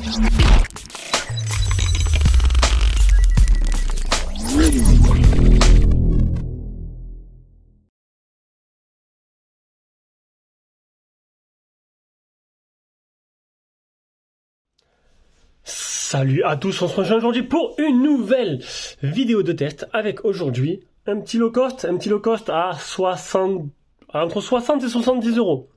Salut à tous, on se rejoint aujourd'hui pour une nouvelle vidéo de test avec aujourd'hui un petit low cost à entre 60 et 70 euros.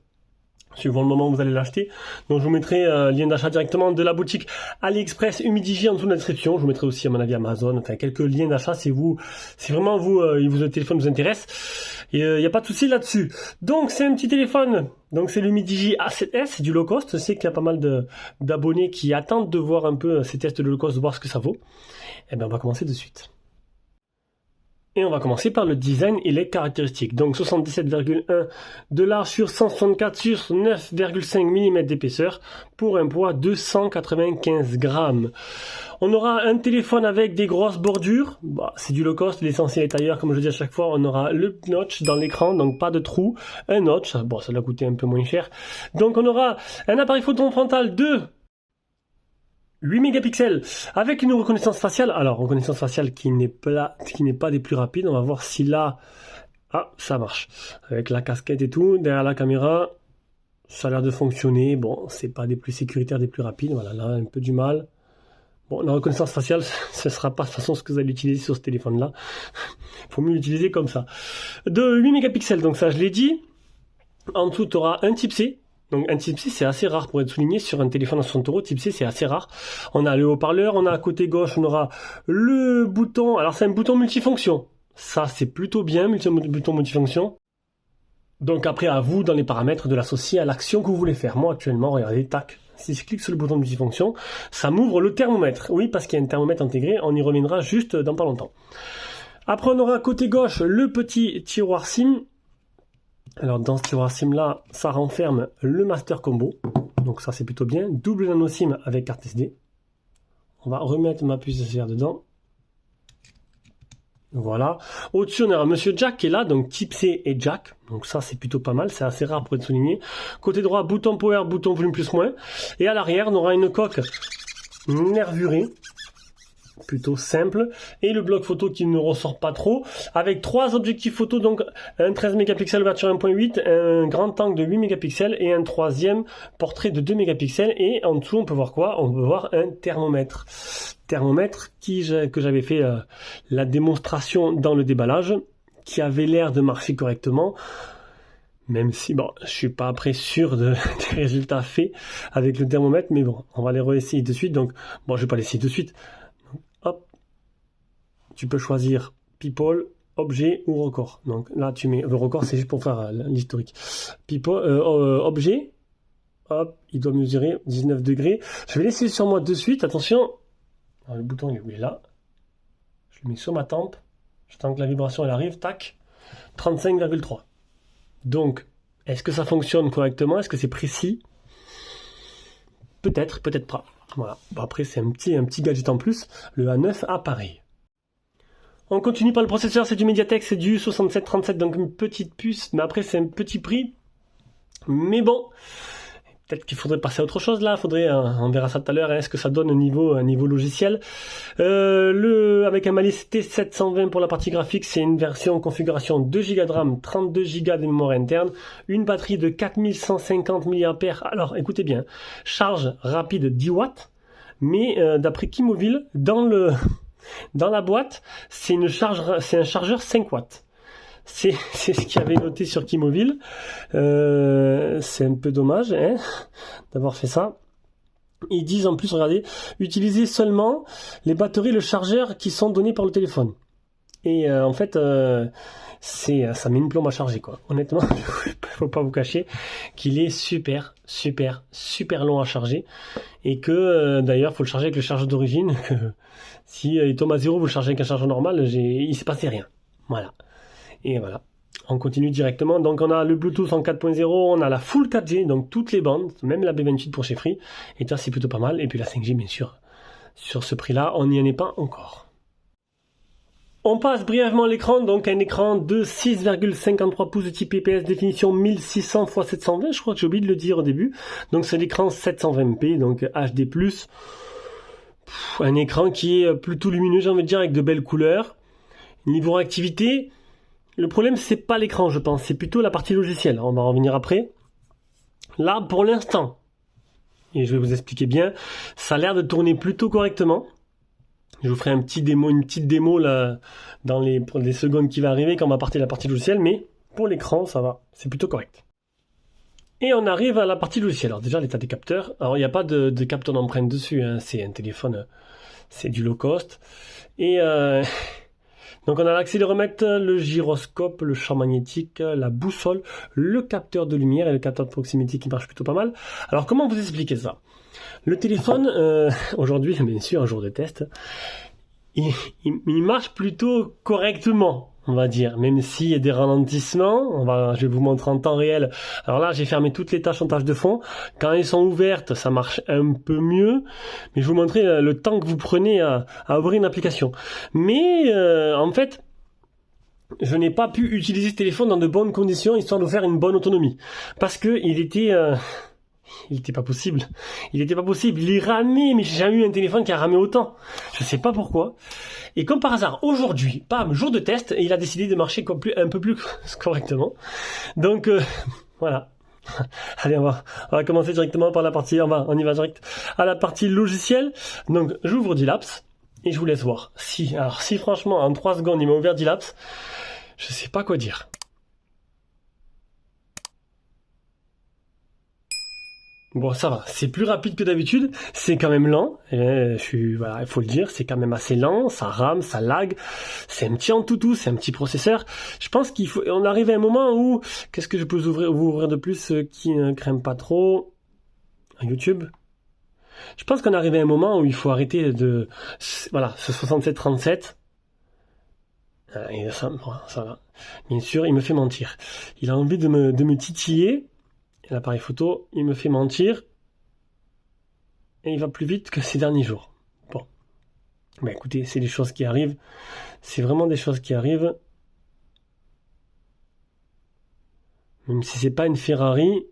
Suivant le moment où vous allez l'acheter. Donc je vous mettrai lien d'achat directement de la boutique AliExpress Humidigi en dessous de la description. Je vous mettrai aussi à mon avis Amazon, enfin quelques liens d'achat si vraiment le téléphone vous intéresse. Il n'y a pas de souci là-dessus. Donc c'est un petit téléphone. Donc c'est l'Humidigi A7S, c'est du low cost. Je sais qu'il y a pas mal d'abonnés qui attendent de voir un peu ces tests de low cost, de voir ce que ça vaut. Et bien on va commencer de suite. Et on va commencer par le design et les caractéristiques. Donc 77,1 de large sur 164 sur 9,5 mm d'épaisseur pour un poids de 195 grammes. On aura un téléphone avec des grosses bordures. C'est du low cost, l'essentiel est ailleurs, comme je dis à chaque fois. On aura le notch dans l'écran, donc pas de trou. Un notch, ça doit coûter un peu moins cher. Donc on aura un appareil photo frontal de 8 mégapixels avec une reconnaissance faciale. Alors, reconnaissance faciale qui n'est pas des plus rapides. On va voir si là... Ah, ça marche. Avec la casquette et tout, derrière la caméra, ça a l'air de fonctionner. Bon, c'est pas des plus sécuritaires, des plus rapides. Voilà, là, un peu du mal. Bon, la reconnaissance faciale, ce sera pas de toute façon ce que vous allez utiliser sur ce téléphone-là. Il faut mieux l'utiliser comme ça. De 8 mégapixels, donc ça, je l'ai dit. En dessous, tu auras un type C. Donc un type C, c'est assez rare pour être souligné sur un téléphone à 60 euros. Type C, c'est assez rare. On a le haut-parleur, on a à côté gauche, on aura le bouton. Alors c'est un bouton multifonction. Ça, c'est plutôt bien, bouton multifonction. Donc après, à vous, dans les paramètres, de l'associer à l'action que vous voulez faire. Moi, actuellement, regardez, tac. Si je clique sur le bouton multifonction, ça m'ouvre le thermomètre. Oui, parce qu'il y a un thermomètre intégré. On y reviendra juste dans pas longtemps. Après, on aura à côté gauche le petit tiroir SIM. Alors dans ce tiroir SIM là, ça renferme le Master Combo. Donc ça c'est plutôt bien. Double nano SIM avec carte SD. On va remettre ma puce SDR dedans. Voilà. Au-dessus on a un Monsieur Jack qui est là, donc type C et Jack. Donc ça c'est plutôt pas mal, c'est assez rare pour être souligné. Côté droit, bouton power, bouton volume plus moins. Et à l'arrière, on aura une coque nervurée. Plutôt simple, et le bloc photo qui ne ressort pas trop, avec 3 objectifs photo, donc un 13 mégapixels ouverture 1.8, un grand angle de 8 mégapixels et un troisième portrait de 2 mégapixels, et en dessous on peut voir quoi? On peut voir un thermomètre que j'avais fait la démonstration dans le déballage, qui avait l'air de marcher correctement, même si bon, je suis pas après sûr des résultats faits avec le thermomètre, mais bon, on va les réessayer de suite. Donc bon, je vais pas l'essayer de suite. Hop, tu peux choisir people, objet ou record. Donc là, tu mets le record, c'est juste pour faire l'historique. People, objet, hop, il doit mesurer 19 degrés. Je vais laisser sur moi de suite. Attention, alors, le bouton il est là. Je le mets sur ma tempe. J'attends que la vibration elle arrive. Tac, 35,3. Donc, est-ce que ça fonctionne correctement? Est-ce que c'est précis? Peut-être, peut-être pas. Voilà. Bon, après, c'est un petit gadget en plus. Le A9 a pareil. On continue par le processeur. C'est du MediaTek, c'est du 6737, donc une petite puce. Mais après, c'est un petit prix. Mais bon, peut-être qu'il faudrait passer à autre chose là. On verra ça tout à l'heure. Est-ce que ça donne un niveau logiciel? Avec un Mali T720 pour la partie graphique, c'est une version configuration 2 Go de RAM, 32 Go de mémoire interne, une batterie de 4150 mAh. Alors, écoutez bien, charge rapide 10 watts, mais d'après Qmobile, dans la boîte, c'est un chargeur 5 watts. C'est ce qu'il y avait noté sur Qmobile. C'est un peu dommage d'avoir fait ça. Ils disent en plus, regardez, utilisez seulement les batteries, le chargeur qui sont donnés par le téléphone. Et en fait, ça met une plombe à charger, quoi. Honnêtement, faut pas vous cacher qu'il est super long à charger. Et que d'ailleurs, faut le charger avec le chargeur d'origine. Si il tombe à 0, vous le chargez avec un chargeur normal, il s'est passé rien. Voilà. Et voilà. On continue directement. Donc on a le Bluetooth en 4.0, on a la Full 4G, donc toutes les bandes, même la B28 pour chez Free. Et ça c'est plutôt pas mal. Et puis la 5G bien sûr. Sur ce prix-là, on n'y en est pas encore. On passe brièvement l'écran, donc un écran de 6,53 pouces de type IPS, définition 1600 x 720, je crois que j'ai oublié de le dire au début. Donc c'est l'écran 720p, donc HD+. Un écran qui est plutôt lumineux, j'ai envie de dire, avec de belles couleurs. Niveau réactivité, le problème c'est pas l'écran, je pense, c'est plutôt la partie logicielle. On va revenir après. Là, pour l'instant, et je vais vous expliquer bien, ça a l'air de tourner plutôt correctement. Je vous ferai une petite démo là, pour les secondes qui va arriver quand on va partir de la partie logicielle, mais pour l'écran, ça va, c'est plutôt correct. Et on arrive à la partie logicielle. Alors déjà, l'état des capteurs. Alors, il n'y a pas de capteur d'empreinte dessus, hein. C'est un téléphone, c'est du low cost. Et donc, on a l'accéléromètre, le gyroscope, le champ magnétique, la boussole, le capteur de lumière et le capteur de proximité qui marche plutôt pas mal. Alors, comment vous expliquer ça ? Le téléphone, aujourd'hui, bien sûr, un jour de test, il marche plutôt correctement, on va dire, même s'il y a des ralentissements. Je vais vous montrer en temps réel. Alors là, j'ai fermé toutes les tâches en tâche de fond. Quand elles sont ouvertes, ça marche un peu mieux, mais je vais vous montrer le temps que vous prenez à ouvrir une application. Mais en fait, je n'ai pas pu utiliser ce téléphone dans de bonnes conditions, histoire de faire une bonne autonomie, parce que il était pas possible. Il ramait, mais j'ai jamais eu un téléphone qui a ramé autant. Je sais pas pourquoi. Et comme par hasard, aujourd'hui, bam, jour de test, il a décidé de marcher un peu plus correctement. Donc, voilà. Allez, on va commencer directement par la partie, on y va direct à la partie logicielle. Donc, j'ouvre Dilapse et je vous laisse voir. Si franchement, en 3 secondes, il m'a ouvert Dilapse, je sais pas quoi dire. Bon, ça va, c'est plus rapide que d'habitude, c'est quand même lent, voilà, il faut le dire, c'est quand même assez lent, ça rame, ça lag, c'est un petit Antutu, c'est un petit processeur. Je pense on arrive à un moment où, qu'est-ce que je peux vous ouvrir de plus qui ne crème pas trop? YouTube. Je pense qu'on arrive à un moment où il faut arrêter voilà, ce 6737. Et ça va. Bien sûr, il me fait mentir. Il a envie de me titiller. Et l'appareil photo, il me fait mentir. Et il va plus vite que ces derniers jours. Bon. Mais écoutez, c'est des choses qui arrivent. C'est vraiment des choses qui arrivent. Même si c'est pas une Ferrari,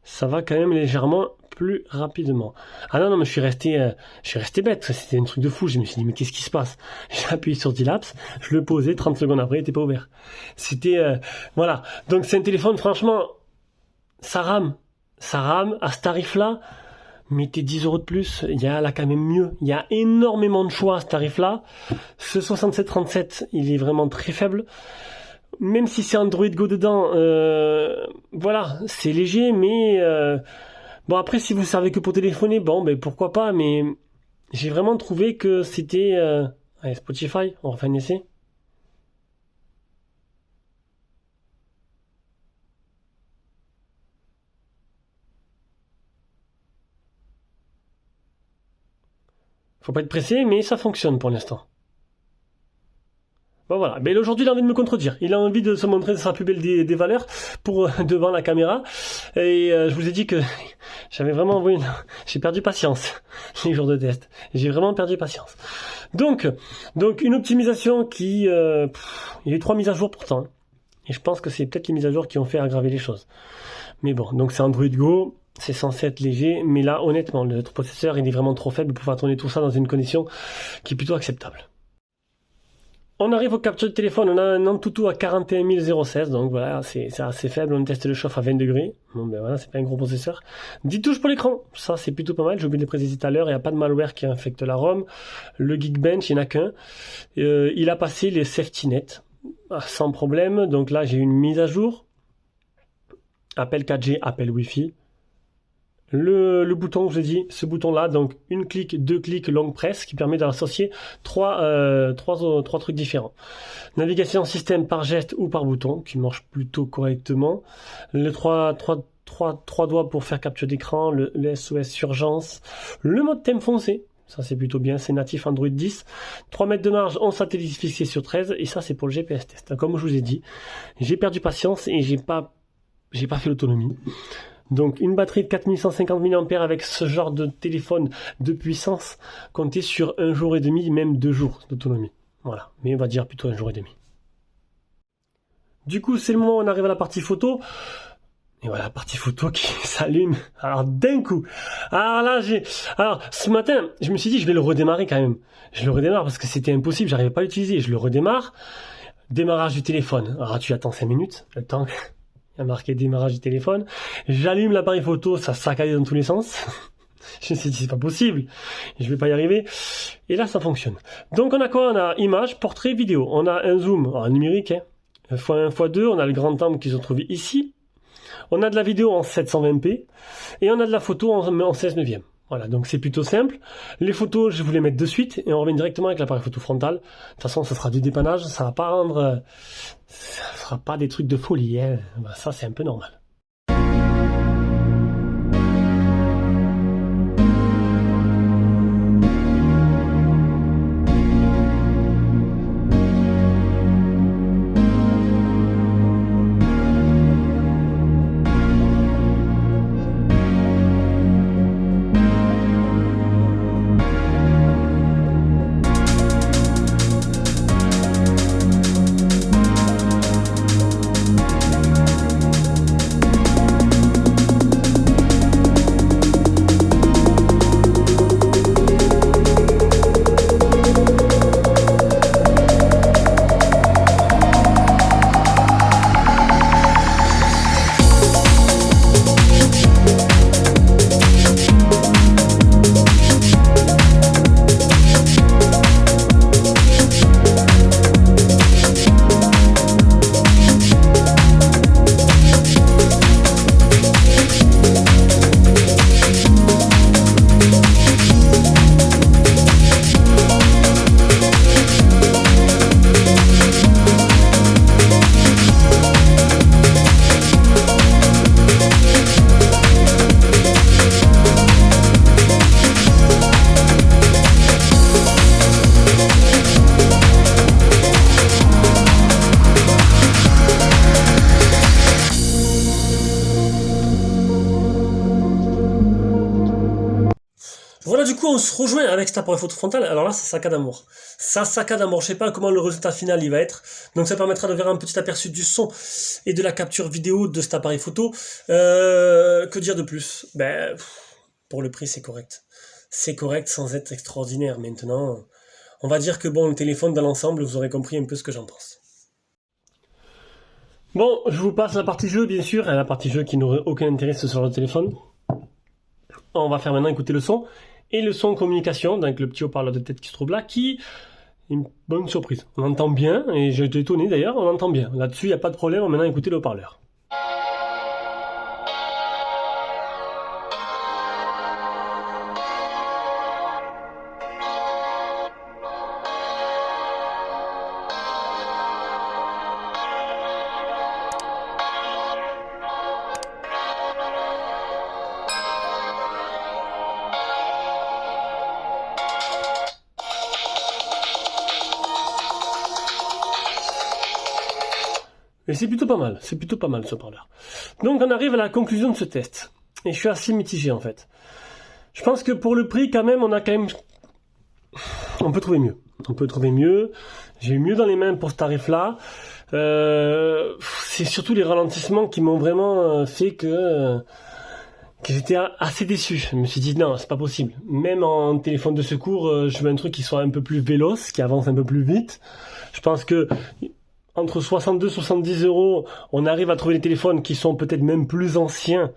ça va quand même légèrement plus rapidement. Ah non, mais je suis resté bête. C'était un truc de fou. Je me suis dit, mais qu'est-ce qui se passe? J'ai appuyé sur Dilapse, je le posais, 30 secondes après, il était pas ouvert. C'était, voilà. Donc c'est un téléphone, franchement, ça rame à ce tarif-là. Mettez 10 € de plus, il y a là quand même mieux. Il y a énormément de choix à ce tarif-là. Ce 6737, il est vraiment très faible. Même si c'est Android Go dedans, voilà, c'est léger, mais bon, après, si vous servez que pour téléphoner, bon, ben pourquoi pas, mais j'ai vraiment trouvé que c'était... Allez, Spotify, on refait un essai. Faut pas être pressé, mais ça fonctionne pour l'instant. Bon voilà, mais aujourd'hui il a envie de me contredire. Il a envie de se montrer de sa plus belle des valeurs devant la caméra. Et je vous ai dit que j'avais vraiment j'ai perdu patience les jours de test. J'ai vraiment perdu patience. Donc une optimisation qui... il y a eu 3 mises à jour pourtant. Et je pense que c'est peut-être les mises à jour qui ont fait aggraver les choses. Mais bon, donc c'est Android Go. C'est censé être léger, mais là, honnêtement, le processeur, il est vraiment trop faible pour pouvoir tourner tout ça dans une condition qui est plutôt acceptable. On arrive au capture de téléphone, on a un Antutu à 41016, donc voilà, c'est assez faible, on teste le chauffe à 20 degrés. Bon ben voilà, c'est pas un gros processeur. 10 touches pour l'écran, ça c'est plutôt pas mal, j'ai oublié de les préciser tout à l'heure, il n'y a pas de malware qui infecte la ROM. Le Geekbench, il n'y en a qu'un. Il a passé les safety net sans problème, donc là j'ai une mise à jour. Appel 4G, appel Wi-Fi. Le bouton, je vous ai dit, ce bouton-là, donc une clic, 2 clics, long press, qui permet d'associer trois trucs différents. Navigation système par geste ou par bouton, qui marche plutôt correctement. Les trois doigts pour faire capture d'écran, le SOS urgence, le mode thème foncé. Ça c'est plutôt bien, c'est natif Android 10. 3 mètres de marge, on satellite fixé sur 13, et ça c'est pour le GPS test. Comme je vous ai dit, j'ai perdu patience et j'ai pas fait l'autonomie. Donc une batterie de 4150 mAh avec ce genre de téléphone de puissance, comptez sur 1 jour et demi, même 2 jours d'autonomie. Voilà, mais on va dire plutôt 1 jour et demi. Du coup, c'est le moment où on arrive à la partie photo. Et voilà, la partie photo qui s'allume. Alors, d'un coup. Alors, ce matin, je me suis dit, je vais le redémarrer quand même. Je le redémarre parce que c'était impossible, j'arrivais pas à l'utiliser. Je le redémarre. Démarrage du téléphone. Alors, tu attends 5 minutes. Le temps. Il y a marqué démarrage du téléphone. J'allume l'appareil photo, ça saccade dans tous les sens. Je me suis dit, c'est pas possible. Je vais pas y arriver. Et là, ça fonctionne. Donc, on a quoi? On a image, portrait, vidéo. On a un zoom, alors, numérique, hein. x1, x2. On a le grand angle qui se trouve ici. On a de la vidéo en 720p et on a de la photo en 16 neuvième. Voilà, donc c'est plutôt simple. Les photos, je vais vous les mettre de suite et on revient directement avec l'appareil photo frontal. De toute façon, ce sera du dépannage, ça va pas rendre, ça fera pas des trucs de folie, hein. Bah, ça, c'est un peu normal. Voilà, du coup, on se rejoint avec cet appareil photo frontal. Alors là, ça saccade à mort. Ça saccade à mort. Je sais pas comment le résultat final il va être. Donc ça permettra de voir un petit aperçu du son et de la capture vidéo de cet appareil photo. Que dire de plus? Ben, pour le prix, c'est correct. C'est correct sans être extraordinaire. Maintenant, on va dire que bon, le téléphone dans l'ensemble, vous aurez compris un peu ce que j'en pense. Bon, je vous passe la partie jeu, bien sûr, et la partie jeu qui n'aurait aucun intérêt sur le téléphone. On va faire maintenant écouter le son. Et le son communication, donc le petit haut-parleur de tête qui se trouve là, qui est une bonne surprise. On entend bien, et j'ai été étonné d'ailleurs, on entend bien. Là-dessus, il n'y a pas de problème, on va maintenant écouter le haut-parleur. Et c'est plutôt pas mal ce haut-parleur. Donc on arrive à la conclusion de ce test. Et je suis assez mitigé en fait. Je pense que pour le prix quand même, on peut trouver mieux. On peut trouver mieux. J'ai eu mieux dans les mains pour ce tarif-là. C'est surtout les ralentissements qui m'ont vraiment fait que j'étais assez déçu. Je me suis dit non, c'est pas possible. Même en téléphone de secours, je veux un truc qui soit un peu plus véloce, qui avance un peu plus vite. Je pense que entre 62 et 70 euros, on arrive à trouver des téléphones qui sont peut-être même plus anciens,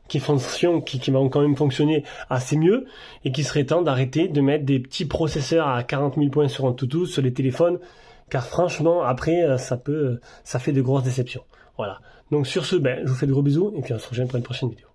qui vont quand même fonctionner assez mieux, et qui serait temps d'arrêter de mettre des petits processeurs à 40 000 points sur AnTuTu sur les téléphones, car franchement, après, ça fait de grosses déceptions. Voilà. Donc sur ce, je vous fais de gros bisous, et puis on se rejoint pour une prochaine vidéo.